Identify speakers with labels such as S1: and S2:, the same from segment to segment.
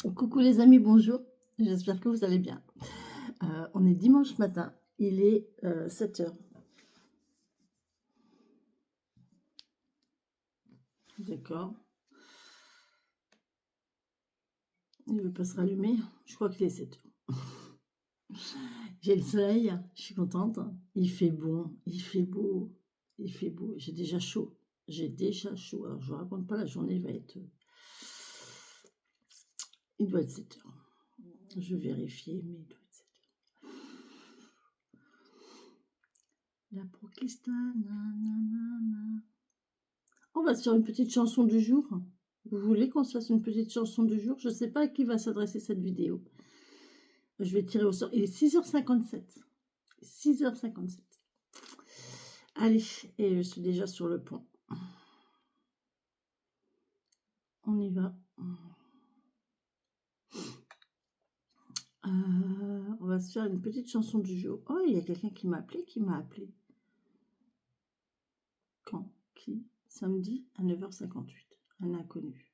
S1: Coucou les amis, bonjour. J'espère que vous allez bien. On est dimanche matin, il est 7 heures. D'accord. Il ne veut pas se rallumer. Je crois qu'il est 7 heures. J'ai le soleil, je suis contente. Il fait bon, il fait beau, il fait beau. J'ai déjà chaud. J'ai déjà chaud. Alors, je ne vous raconte pas, la journée va être. Il doit être 7 heures. Je vais vérifier, mais il doit être 7 heures. La Pakistan, nanana. On va se faire une petite chanson du jour. Vous voulez qu'on se fasse une petite chanson du jour? Je ne sais pas à qui va s'adresser cette vidéo. Je vais tirer au sort. Il est 6h57. 6h57. Allez, et je suis déjà sur le pont. On y va. On va se faire une petite chanson du jour. Oh, il y a quelqu'un qui m'a appelé. Qui m'a appelé? Quand? Qui? Samedi à 9h58. Un inconnu.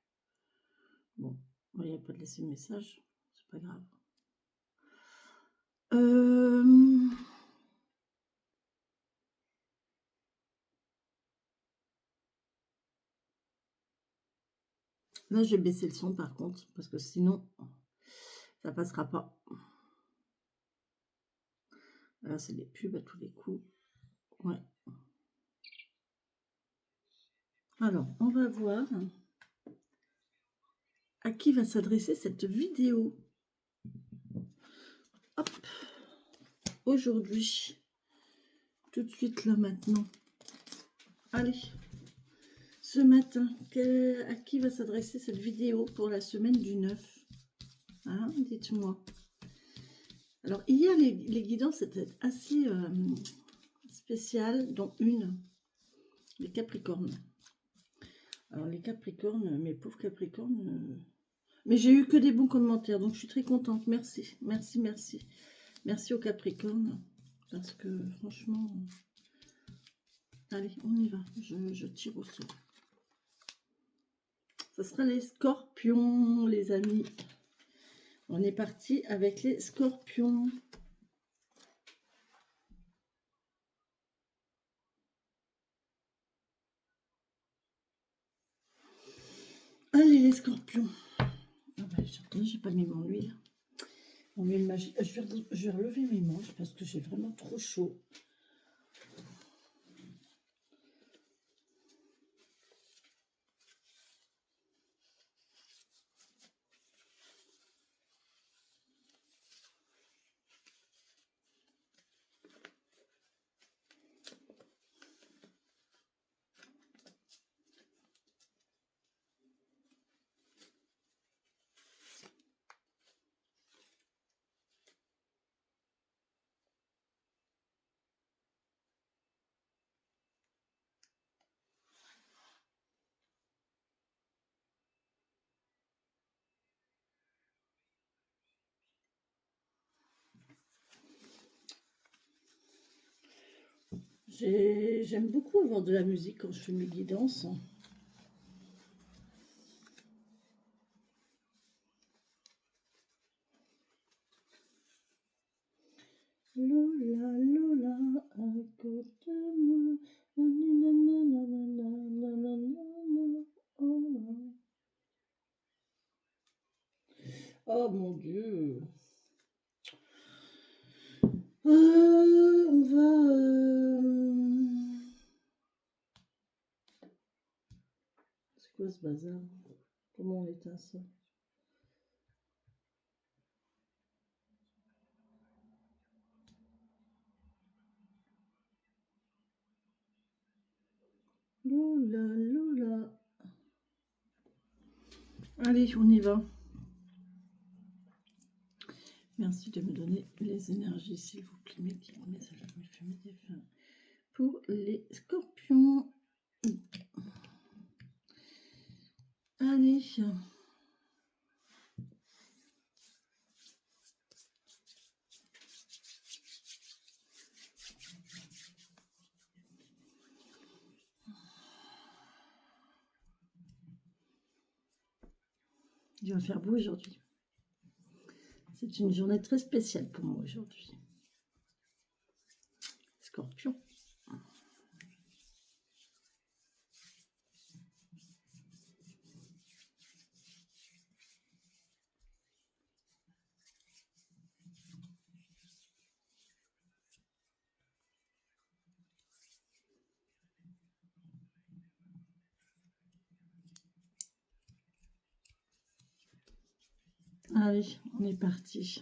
S1: Bon, il n'y a pas de laisser le message. C'est pas grave. Là, je vais baisser le son par contre, parce que sinon, ça passera pas. Là, c'est des pubs à tous les coups. Ouais. Alors, on va voir à qui va s'adresser cette vidéo. Hop. Aujourd'hui. Tout de suite, là, maintenant. Allez. Ce matin, à qui va s'adresser cette vidéo pour la semaine du 9? Hein, dites-moi. Alors, hier, les guidances étaient assez spéciales, dont une, les Capricornes. Alors, les Capricornes, mes pauvres Capricornes... Mais j'ai eu que des bons commentaires, donc je suis très contente. Merci, merci, merci. Merci aux Capricornes, parce que franchement... Allez, on y va. Je tire au sort. Ce sera les Scorpions, les amis. On est parti avec les Scorpions. Allez, les Scorpions. Ah bah, j'ai pas mis mon huile. Mon huile magique. Je vais relever mes manches parce que j'ai vraiment trop chaud. J'aime beaucoup avoir de la musique quand je fais mes guidances. Lola, Lola, à côté de moi. Oh mon Dieu. On va... C'est quoi ce bazar? Comment on éteint ça? Lola, Lola. Allez, on y va. Merci de me donner les énergies, s'il vous plaît, mes guides, mes alphes, mes familles, des fins. Pour les Scorpions. Allez. Il va faire beau aujourd'hui. C'est une journée très spéciale pour moi aujourd'hui. Scorpion. Allez, on est parti.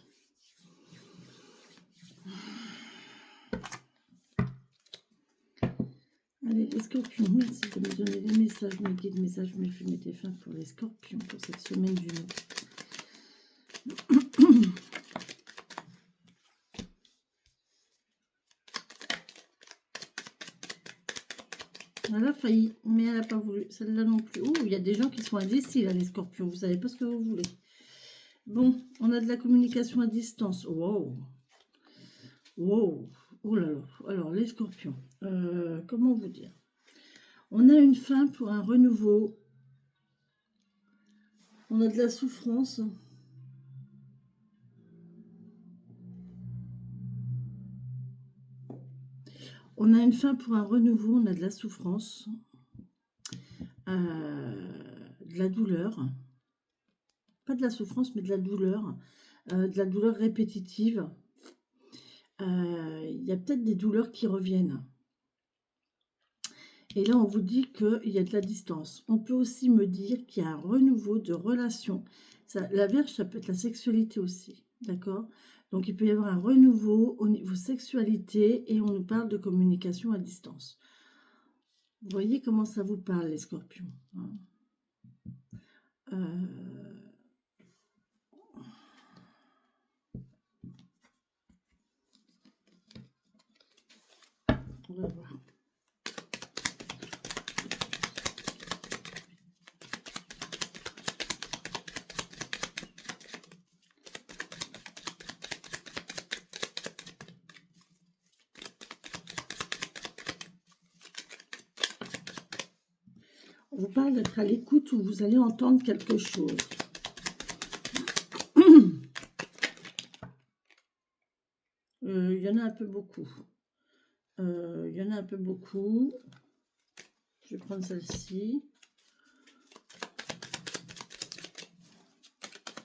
S1: Allez, les scorpions, merci de me donner les messages, mes guides, messages, mes feux, mes défunts pour les scorpions pour cette semaine du 9. Elle a failli, mais elle n'a pas voulu. Celle-là non plus. Oh, il y a des gens qui sont indécis, là, les scorpions. Vous savez pas ce que vous voulez. Bon, on a de la communication à distance. Wow. Wow. Oh là là. Alors, les scorpions. Comment vous dire? On a une fin pour un renouveau. On a de la souffrance. On a une fin pour un renouveau. On a de la souffrance. De la douleur. Pas de la souffrance, mais de la douleur. De la douleur répétitive. Il y a peut-être des douleurs qui reviennent. Et là, on vous dit qu'il y a de la distance. On peut aussi me dire qu'il y a un renouveau de relation. La Vierge, ça peut être la sexualité aussi. D'accord? Donc, il peut y avoir un renouveau au niveau sexualité et on nous parle de communication à distance. Vous voyez comment ça vous parle, les scorpions, hein? On va voir. On vous parle d'être à l'écoute où vous allez entendre quelque chose. Il y en a un peu beaucoup. Il y en a un peu beaucoup. Je vais prendre celle-ci.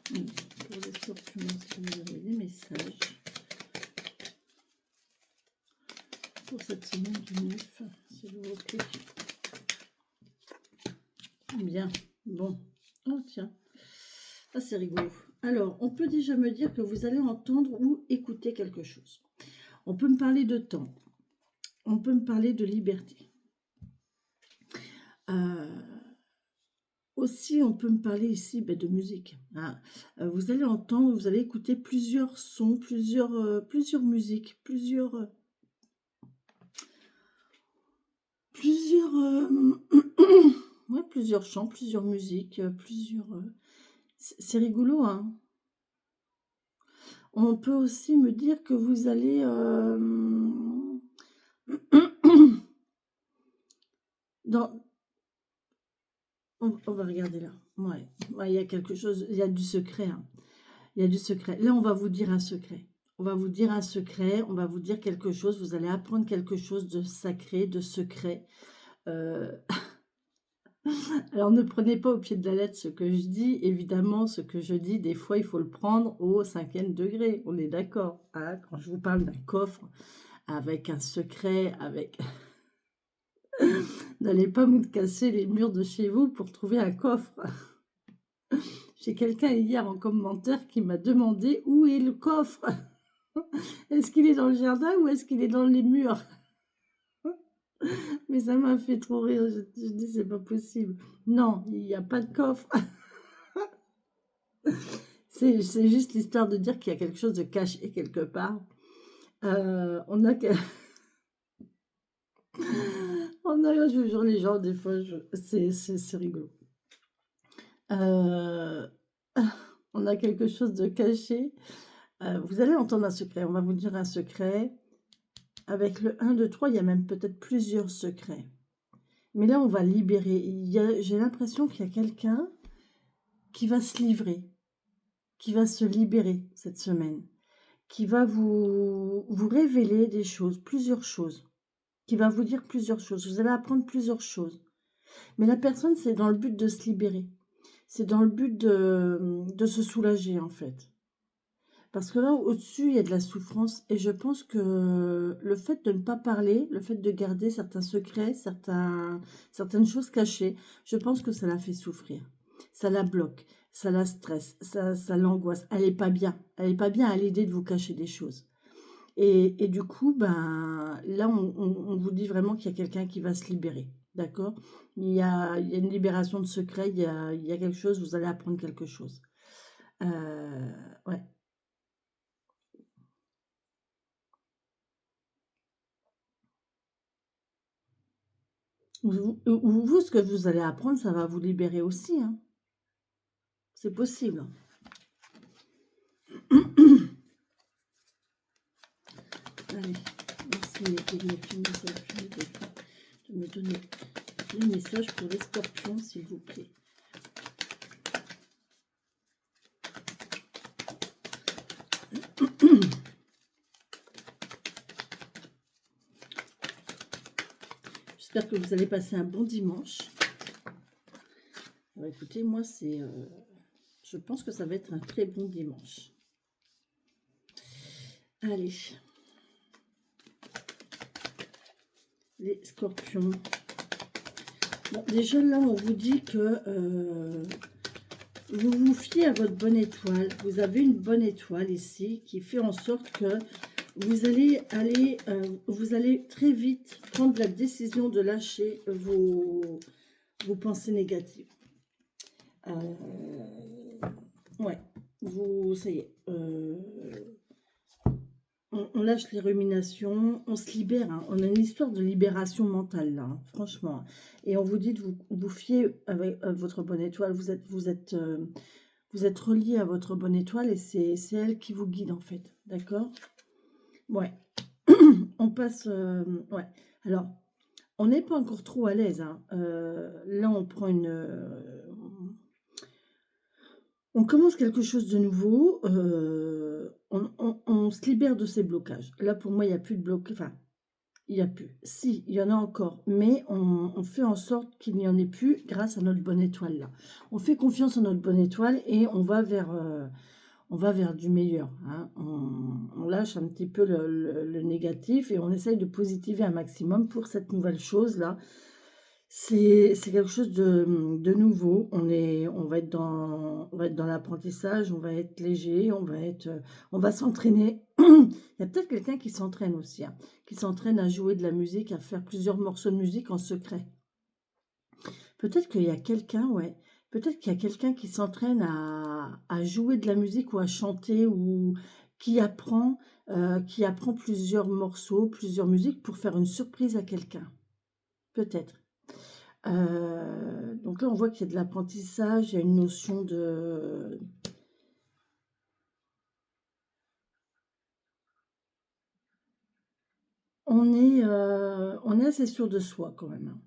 S1: Pour les scorpions, si vous avez des messages pour cette semaine du 9, s'il vous plaît. Bien, bon. Oh tiens, ah, c'est rigolo. Alors, on peut déjà me dire que vous allez entendre ou écouter quelque chose. On peut me parler de temps. On peut me parler de liberté. Aussi, on peut me parler ici de musique. Hein. Vous allez entendre, vous allez écouter plusieurs sons, plusieurs musiques, plusieurs ouais, plusieurs chants, plusieurs musiques, c'est rigolo, hein. On peut aussi me dire que vous allez on va regarder là. Ouais, il y a quelque chose, il y a du secret, hein. Il y a du secret. Là, on va vous dire un secret. On va vous dire un secret, on va vous dire quelque chose, vous allez apprendre quelque chose de sacré, de secret. Alors, ne prenez pas au pied de la lettre ce que je dis. Évidemment, ce que je dis, des fois, il faut le prendre au 5e degré. On est d'accord, hein? Quand je vous parle d'un coffre avec un secret, avec... N'allez pas me casser les murs de chez vous pour trouver un coffre. J'ai quelqu'un hier en commentaire qui m'a demandé où est le coffre. Est-ce qu'il est dans le jardin ou est-ce qu'il est dans les murs? Mais ça m'a fait trop rire. Je dis, c'est pas possible. Non, il n'y a pas de coffre. C'est juste l'histoire de dire qu'il y a quelque chose de caché quelque part. On a que... je vous jure, les gens, des fois, c'est rigolo. On a quelque chose de caché. Vous allez entendre un secret. On va vous dire un secret. Avec le 1, 2, 3, il y a même peut-être plusieurs secrets. Mais là, on va libérer. J'ai l'impression qu'il y a quelqu'un qui va se livrer. qui va se libérer cette semaine, qui va vous révéler des choses, plusieurs choses, qui va vous dire plusieurs choses. Vous allez apprendre plusieurs choses. Mais la personne, c'est dans le but de se libérer. C'est dans le but de se soulager, en fait. Parce que là, au-dessus, il y a de la souffrance. Et je pense que le fait de ne pas parler, le fait de garder certains secrets, certaines choses cachées, je pense que ça la fait souffrir. Ça la bloque, ça la stresse, ça l'angoisse. Elle n'est pas bien. Elle n'est pas bien à l'idée de vous cacher des choses. Et du coup, ben, là, on vous dit vraiment qu'il y a quelqu'un qui va se libérer. D'accord? Il y a une libération de secret, il y a quelque chose, vous allez apprendre quelque chose. Ouais. Vous, ce que vous allez apprendre, ça va vous libérer aussi, hein. C'est possible. Allez, merci de me donner les messages pour les scorpions, s'il vous plaît. J'espère que vous allez passer un bon dimanche. Alors, écoutez, moi, je pense que ça va être un très bon dimanche. Allez. Les scorpions. Bon, déjà, là, on vous dit que vous vous fiez à votre bonne étoile. Vous avez une bonne étoile ici qui fait en sorte que vous allez très vite prendre la décision de lâcher vos pensées négatives. Ouais, ça y est. On lâche les ruminations, on se libère. Hein. On a une histoire de libération mentale là, hein, franchement. Et on vous dit de vous fier avec votre bonne étoile. Vous êtes relié à votre bonne étoile et c'est elle qui vous guide en fait. D'accord? Ouais. On passe... ouais. Alors, on n'est pas encore trop à l'aise. Hein. Là, on prend on commence quelque chose de nouveau. On se libère de ces blocages. Là, pour moi, il n'y a plus de blocage. Enfin, il n'y a plus. Si, il y en a encore. Mais on fait en sorte qu'il n'y en ait plus grâce à notre bonne étoile là. On fait confiance en notre bonne étoile et on va vers du meilleur. Hein. On lâche un petit peu le négatif et on essaye de positiver un maximum pour cette nouvelle chose-là. C'est quelque chose de nouveau. On va être dans l'apprentissage, on va être léger, on va s'entraîner. Il y a peut-être quelqu'un qui s'entraîne aussi, hein, qui s'entraîne à jouer de la musique, à faire plusieurs morceaux de musique en secret. Peut-être qu'il y a quelqu'un, ouais. Peut-être qu'il y a quelqu'un qui s'entraîne à jouer de la musique ou à chanter ou qui apprend plusieurs morceaux, plusieurs musiques pour faire une surprise à quelqu'un. Peut-être. Donc là, on voit qu'il y a de l'apprentissage, il y a une notion de... On est assez sûr de soi quand même. Hein.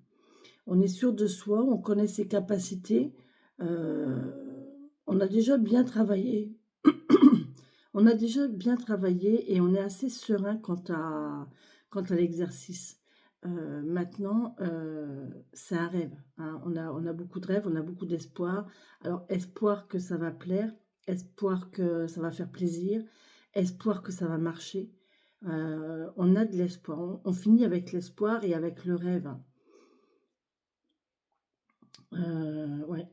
S1: On est sûr de soi, on connaît ses capacités. On a déjà bien travaillé. On a déjà bien travaillé et on est assez serein quant à l'exercice. Maintenant, c'est un rêve. Hein. On a beaucoup de rêves, on a beaucoup d'espoir. Alors, espoir que ça va plaire, espoir que ça va faire plaisir, espoir que ça va marcher. On a de l'espoir. On finit avec l'espoir et avec le rêve. Ouais,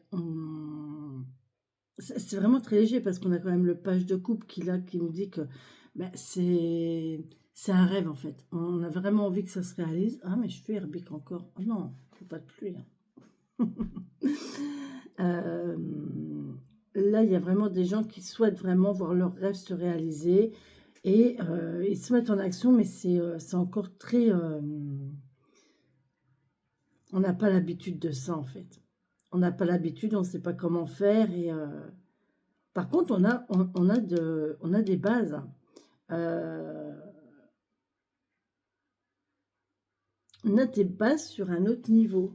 S1: c'est vraiment très léger parce qu'on a quand même le page de coupe qui nous dit que ben, c'est un rêve en fait. On a vraiment envie que ça se réalise. Ah, mais je fais herbique encore. Oh non, il ne faut pas de pluie. Hein. Là, il y a vraiment des gens qui souhaitent vraiment voir leurs rêves se réaliser et ils se mettent en action, mais c'est encore très... on n'a pas l'habitude de ça en fait. On n'a pas l'habitude, on ne sait pas comment faire et... Par contre, on a des bases. On a des bases sur un autre niveau.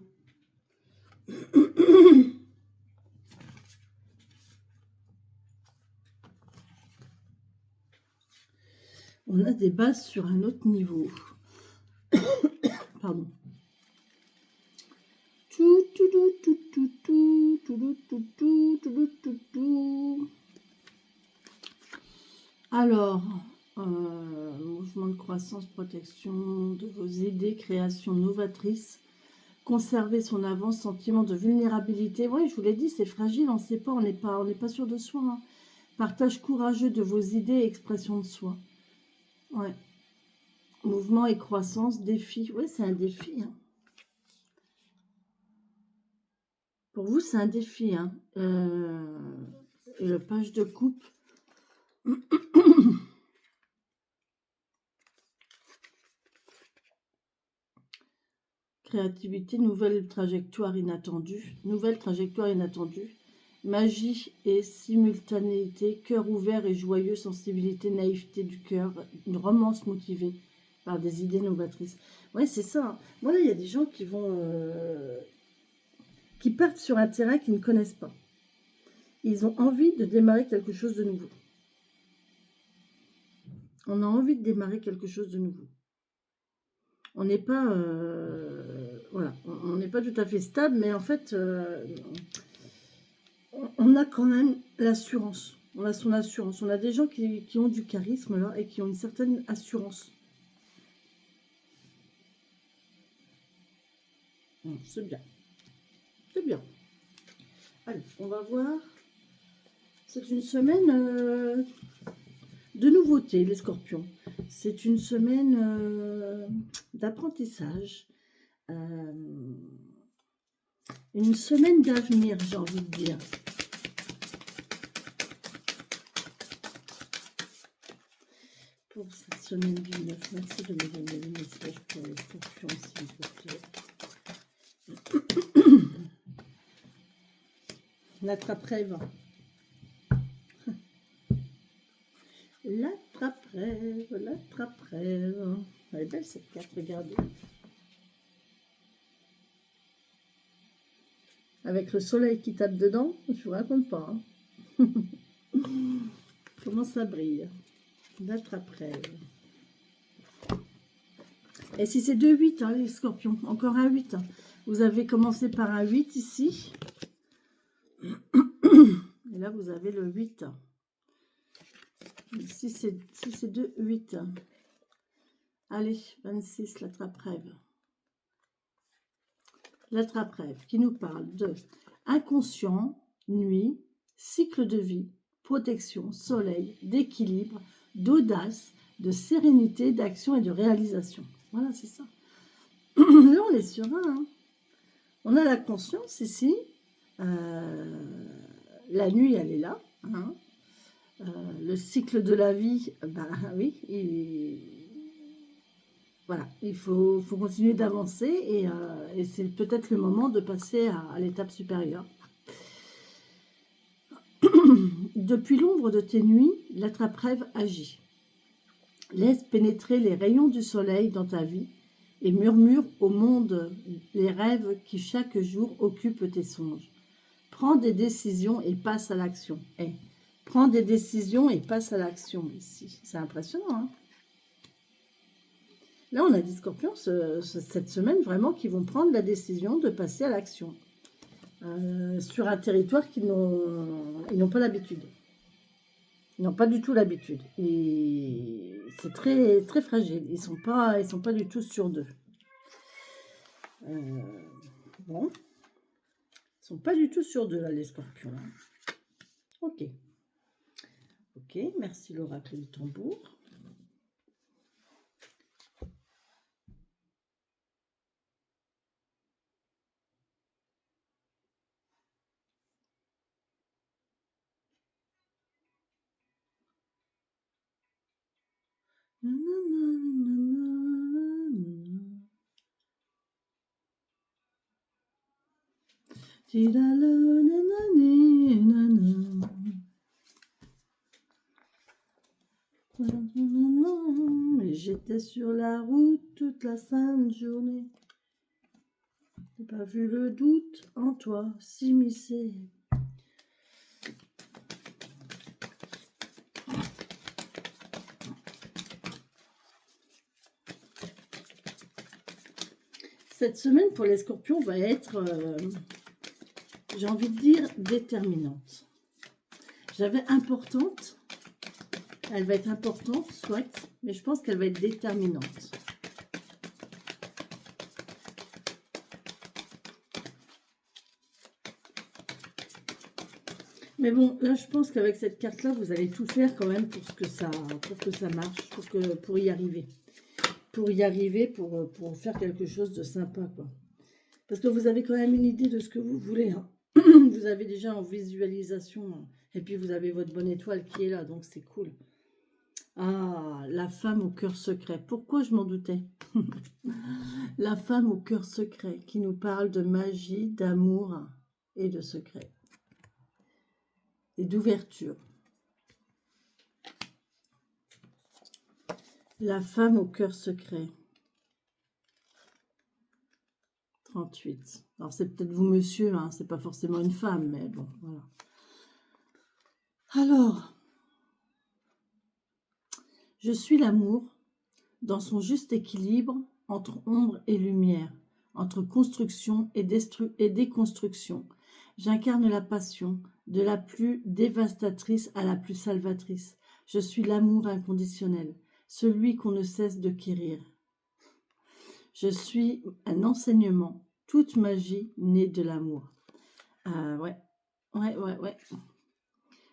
S1: On a des bases sur un autre niveau. Pardon. Alors, mouvement de croissance, protection de vos idées, création novatrice, conserver son avance, sentiment de vulnérabilité. Oui, je vous l'ai dit, c'est fragile, on ne sait pas, on n'est pas sûr de soi. Hein. Partage courageux de vos idées et expression de soi. Ouais. Mouvement et croissance, défi. Oui, c'est un défi. Hein. Pour vous, c'est un défi. Hein. Et le page de coupe. Créativité, nouvelle trajectoire inattendue. Nouvelle trajectoire inattendue. Magie et simultanéité, cœur ouvert et joyeux, sensibilité, naïveté du cœur, une romance motivée par des idées novatrices. Ouais, c'est ça. Hein. Voilà, il y a des gens qui vont... qui partent sur un terrain qu'ils ne connaissent pas. Ils ont envie de démarrer quelque chose de nouveau. On a envie de démarrer quelque chose de nouveau. On n'est pas... voilà, on n'est pas tout à fait stable, mais en fait... on a quand même l'assurance. On a son assurance. On a des gens qui ont du charisme là et qui ont une certaine assurance. C'est bien. C'est bien. Allez, on va voir. C'est une semaine de nouveautés, les scorpions. C'est une semaine d'apprentissage. Une semaine d'avenir, j'ai envie de dire. Pour cette semaine du 9, merci de me donner le message pour les scorpions, s'il vous plaît. L'attrape-rêve. L'attrape-rêve, l'attrape-rêve. Elle est belle cette carte, regardez. Avec le soleil qui tape dedans, je vous raconte pas. Hein. Comment ça brille. L'attrape-rêve. Et si c'est 2-8, hein, les scorpions, encore un 8. Hein. Vous avez commencé par un 8 ici. Et là, vous avez le 8. Si c'est 2, 8. Allez, 26, l'attrape-rêve. L'attrape-rêve qui nous parle de inconscient, nuit, cycle de vie, protection, soleil, d'équilibre, d'audace, de sérénité, d'action et de réalisation. Voilà, c'est ça. Là, on est sur un. Hein. On a la conscience ici. La nuit, elle est là. Hein. Le cycle de la vie, ben oui, voilà, il faut continuer d'avancer et c'est peut-être le moment de passer à l'étape supérieure. Depuis l'ombre de tes nuits, l'attrape-rêve agit. Laisse pénétrer les rayons du soleil dans ta vie et murmure au monde les rêves qui chaque jour occupent tes songes. Prends des décisions et passe à l'action. Prends des décisions et passe à l'action ici. C'est impressionnant, hein. Là, on a des scorpions cette semaine vraiment qui vont prendre la décision de passer à l'action sur un territoire qu'ils n'ont pas l'habitude. Ils n'ont pas du tout l'habitude. Et c'est très, très fragile. Ils sont pas du tout sûrs d'eux. Bon. Ils sont pas du tout sûrs d'eux, là, les scorpions. Hein. Ok. Ok, merci l'oracle du tambour. J'étais sur la route toute la sainte journée. J'ai pas vu le doute en toi s'immiscer. cette semaine pour les scorpions va être, j'ai envie de dire, déterminante. J'avais importante. Elle va être importante, soit, mais je pense qu'elle va être déterminante. Mais bon, là, je pense qu'avec cette carte-là, vous allez tout faire quand même pour que ça marche, pour y arriver. Pour y arriver, pour faire quelque chose de sympa, quoi. Parce que vous avez quand même une idée de ce que vous voulez. Hein. Vous avez déjà en visualisation. Hein. Et puis, vous avez votre bonne étoile qui est là, donc c'est cool. Ah, la femme au cœur secret. Pourquoi je m'en doutais? La femme au cœur secret qui nous parle de magie, d'amour et de secret. Et d'ouverture. La femme au cœur secret. 38. Alors, c'est peut-être vous, monsieur, hein, c'est pas forcément une femme, mais bon, voilà. Alors, je suis l'amour dans son juste équilibre entre ombre et lumière, entre construction et déconstruction. J'incarne la passion, de la plus dévastatrice à la plus salvatrice. Je suis l'amour inconditionnel, celui qu'on ne cesse de quérir. Je suis un enseignement, toute magie née de l'amour. Ouais.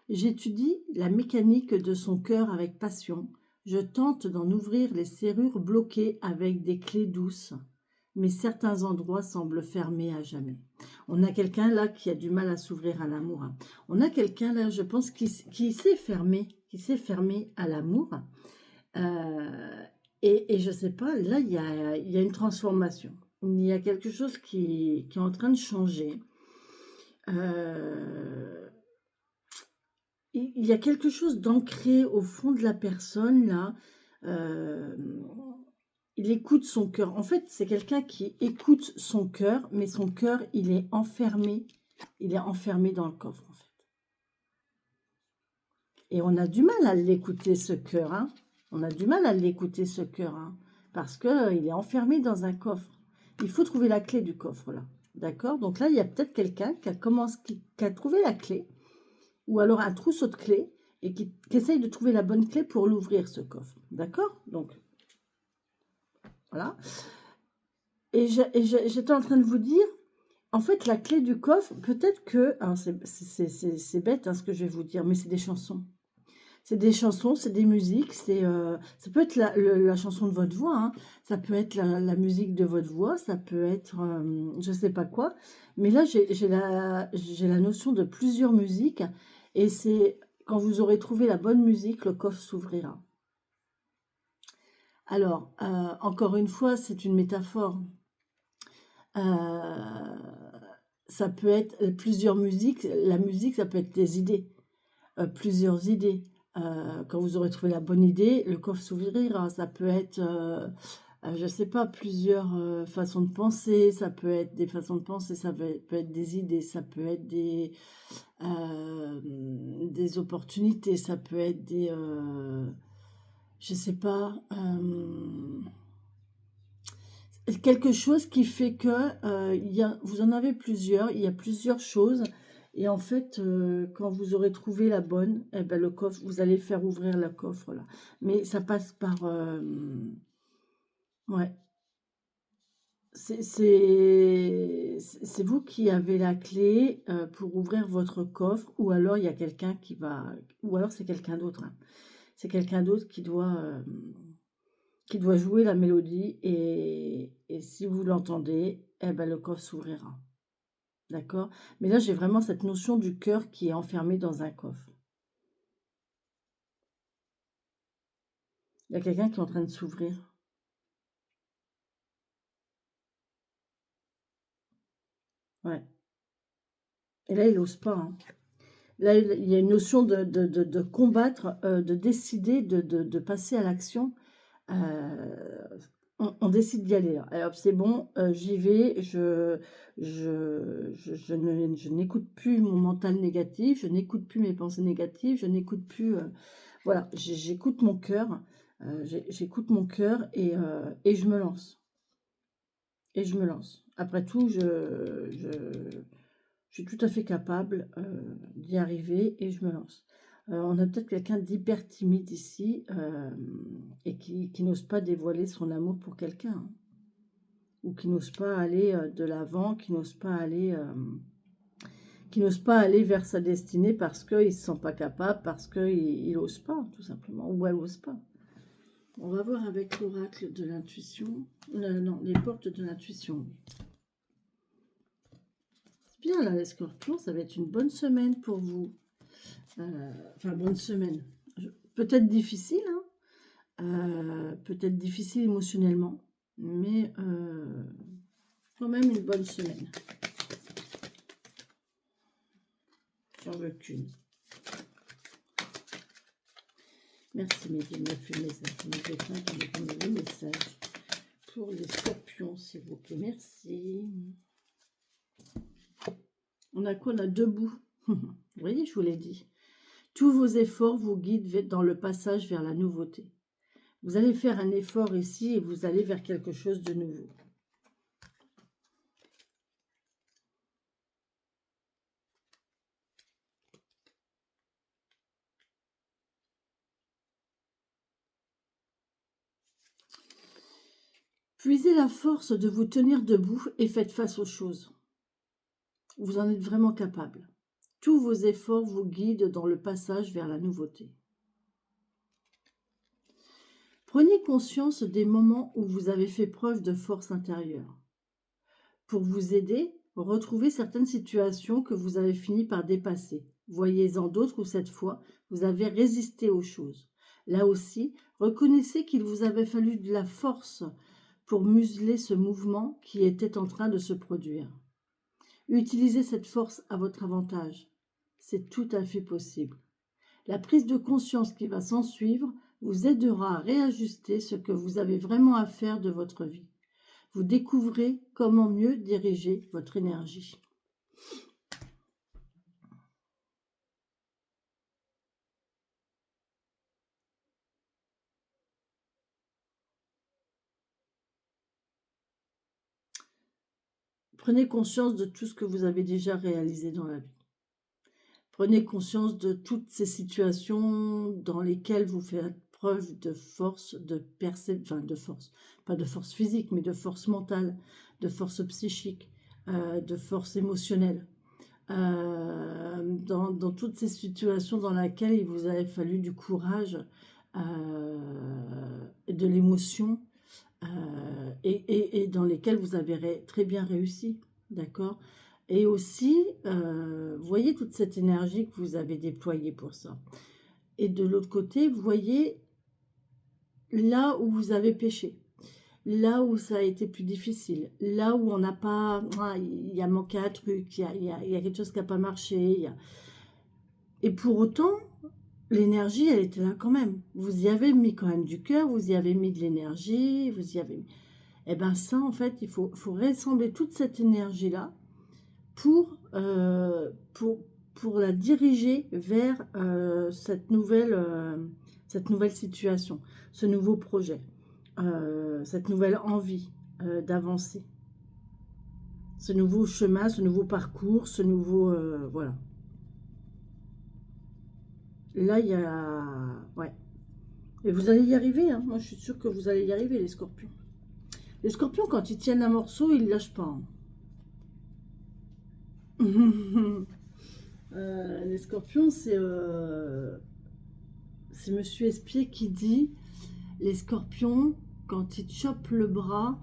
S1: J'étudie la mécanique de son cœur avec passion. Je tente d'en ouvrir les serrures bloquées avec des clés douces. Mais certains endroits semblent fermés à jamais. On a quelqu'un là qui a du mal à s'ouvrir à l'amour. On a quelqu'un là, je pense, qui s'est fermé à l'amour. Et je ne sais pas, là, il y a une transformation. Il y a quelque chose qui est en train de changer. Il y a quelque chose d'ancré au fond de la personne, là. Il écoute son cœur. En fait, c'est quelqu'un qui écoute son cœur, mais son cœur, il est enfermé. Il est enfermé dans le coffre, en fait. Et on a du mal à l'écouter, ce cœur, hein. On a du mal à l'écouter, ce cœur, hein, parce qu'il est enfermé dans un coffre. Il faut trouver la clé du coffre, là. D'accord? Donc là, il y a peut-être quelqu'un qui a trouvé la clé, ou alors un trousseau de clés, et qui essaye de trouver la bonne clé pour l'ouvrir, ce coffre. D'accord? Donc, voilà. Et j'étais en train de vous dire, en fait, la clé du coffre, peut-être que... Alors, c'est bête, hein, ce que je vais vous dire, mais c'est des chansons. C'est des chansons, c'est des musiques, ça peut être la chanson de votre voix, hein, ça peut être la musique de votre voix, ça peut être je ne sais pas quoi. Mais là, j'ai la notion de plusieurs musiques, et c'est quand vous aurez trouvé la bonne musique, le coffre s'ouvrira. Alors, encore une fois, c'est une métaphore. Ça peut être plusieurs musiques, la musique, ça peut être des idées, plusieurs idées. Quand vous aurez trouvé la bonne idée, le coffre s'ouvrira. Ça peut être, je ne sais pas, plusieurs façons de penser. Ça peut être des façons de penser, ça peut être des idées, ça peut être des opportunités, ça peut être des... je ne sais pas... quelque chose qui fait que vous en avez plusieurs, il y a plusieurs choses. Et en fait, quand vous aurez trouvé la bonne, eh ben, le coffre, vous allez faire ouvrir le coffre là. Mais ça passe par... ouais. C'est vous qui avez la clé pour ouvrir votre coffre, ou alors il y a quelqu'un qui va... Ou alors c'est quelqu'un d'autre. Hein. C'est quelqu'un d'autre qui doit jouer la mélodie, et si vous l'entendez, eh ben, le coffre s'ouvrira. D'accord? Mais là, j'ai vraiment cette notion du cœur qui est enfermé dans un coffre. Il y a quelqu'un qui est en train de s'ouvrir. Ouais. Et là, il n'ose pas. Hein. Là, il y a une notion de combattre, de décider, de passer à l'action. On décide d'y aller. Alors, c'est bon, j'y vais. Je n'écoute plus mon mental négatif. Je n'écoute plus mes pensées négatives. Je n'écoute plus... voilà, j'écoute mon cœur. J'écoute mon cœur, et je me lance. et je me lance. Après tout, je suis tout à fait capable d'y arriver et je me lance. On a peut-être quelqu'un d'hyper timide ici et qui n'ose pas dévoiler son amour pour quelqu'un, hein, ou qui n'ose pas aller de l'avant, qui n'ose pas aller vers sa destinée parce qu'il ne se sent pas capable, parce qu'il n'ose pas, tout simplement, ou elle n'ose pas. On va voir avec l'oracle de l'intuition. Non, les portes de l'intuition. C'est bien là, les scorpions, ça va être une bonne semaine pour vous. Enfin, bonne semaine. Peut-être difficile, hein, peut-être difficile émotionnellement, mais quand même une bonne semaine. J'en veux qu'une. Merci mes bienfaits, mes étoiles qui me donnent des messages pour les scorpions, s'il vous plaît. Merci. On a quoi? On a 2 bouts. Vous voyez, je vous l'ai dit. Tous vos efforts vous guident dans le passage vers la nouveauté. Vous allez faire un effort ici et vous allez vers quelque chose de nouveau. Puisez la force de vous tenir debout et faites face aux choses. Vous en êtes vraiment capable. Tous vos efforts vous guident dans le passage vers la nouveauté. Prenez conscience des moments où vous avez fait preuve de force intérieure. Pour vous aider, retrouvez certaines situations que vous avez fini par dépasser. Voyez-en d'autres où cette fois, vous avez résisté aux choses. Là aussi, reconnaissez qu'il vous avait fallu de la force pour museler ce mouvement qui était en train de se produire. Utilisez cette force à votre avantage. C'est tout à fait possible. La prise de conscience qui va s'ensuivre vous aidera à réajuster ce que vous avez vraiment à faire de votre vie. Vous découvrez comment mieux diriger votre énergie. Prenez conscience de tout ce que vous avez déjà réalisé dans la vie. Prenez conscience de toutes ces situations dans lesquelles vous faites preuve de force, de force, pas de force physique, mais de force mentale, de force psychique, de force émotionnelle. Dans toutes ces situations dans lesquelles il vous avait fallu du courage, de l'émotion, et dans lesquelles vous avez très bien réussi, d'accord? Et aussi, voyez toute cette énergie que vous avez déployée pour ça. Et de l'autre côté, vous voyez là où vous avez péché, là où ça a été plus difficile, là où on n'a pas, il y a manqué un truc, il y a quelque chose qui n'a pas marché. Et pour autant, l'énergie, elle était là quand même. Vous y avez mis quand même du cœur, vous y avez mis de l'énergie, vous y avez mis... Et bien ça, en fait, il faut rassembler toute cette énergie-là pour la diriger vers cette nouvelle situation, ce nouveau projet, cette nouvelle envie d'avancer, ce nouveau chemin, ce nouveau parcours, ce nouveau... voilà. Là, il y a... Ouais. Et vous allez y arriver, hein. Moi, je suis sûre que vous allez y arriver, les scorpions. Les scorpions, quand ils tiennent un morceau, ils ne lâchent pas, hein. Les scorpions, c'est Monsieur Espier qui dit, les scorpions, quand ils chopent le bras,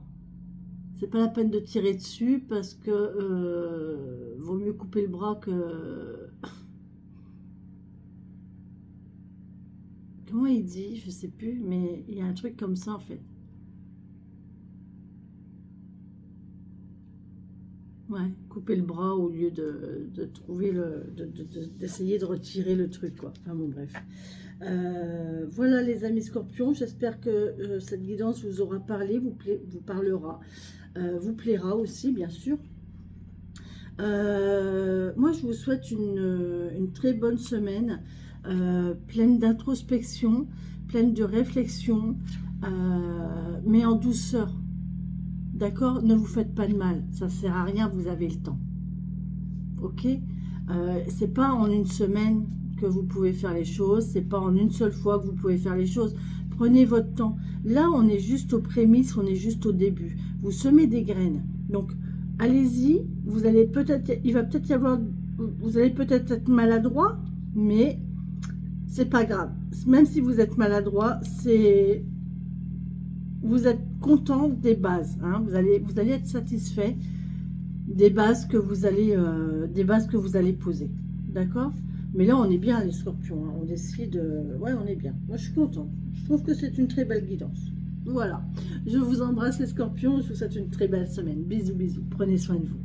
S1: c'est pas la peine de tirer dessus parce que vaut mieux couper le bras que... Comment il dit? Je sais plus, mais il y a un truc comme ça en fait. Ouais, couper le bras au lieu de trouver d'essayer de retirer le truc, quoi. Enfin bon, bref. Voilà les amis scorpions, j'espère que cette guidance vous aura parlé, vous parlera, vous plaira aussi, bien sûr. Moi, je vous souhaite une très bonne semaine, pleine d'introspection, pleine de réflexion, mais en douceur. D'accord? Ne vous faites pas de mal. Ça sert à rien, vous avez le temps. Ok? C'est pas en une semaine que vous pouvez faire les choses. C'est pas en une seule fois que vous pouvez faire les choses. Prenez votre temps. Là, on est juste aux prémices, on est juste au début. Vous semez des graines. Donc, allez-y. Vous allez peut-être, il va peut-être y avoir, vous allez peut-être être maladroit, mais c'est pas grave. Même si vous êtes maladroit, vous êtes content des bases. Hein. Vous allez être satisfait des bases que vous allez poser. D'accord? Mais là, on est bien, les scorpions. Hein. On décide... ouais, on est bien. Moi, je suis contente. Je trouve que c'est une très belle guidance. Voilà. Je vous embrasse, les scorpions. Je vous souhaite une très belle semaine. Bisous, bisous. Prenez soin de vous.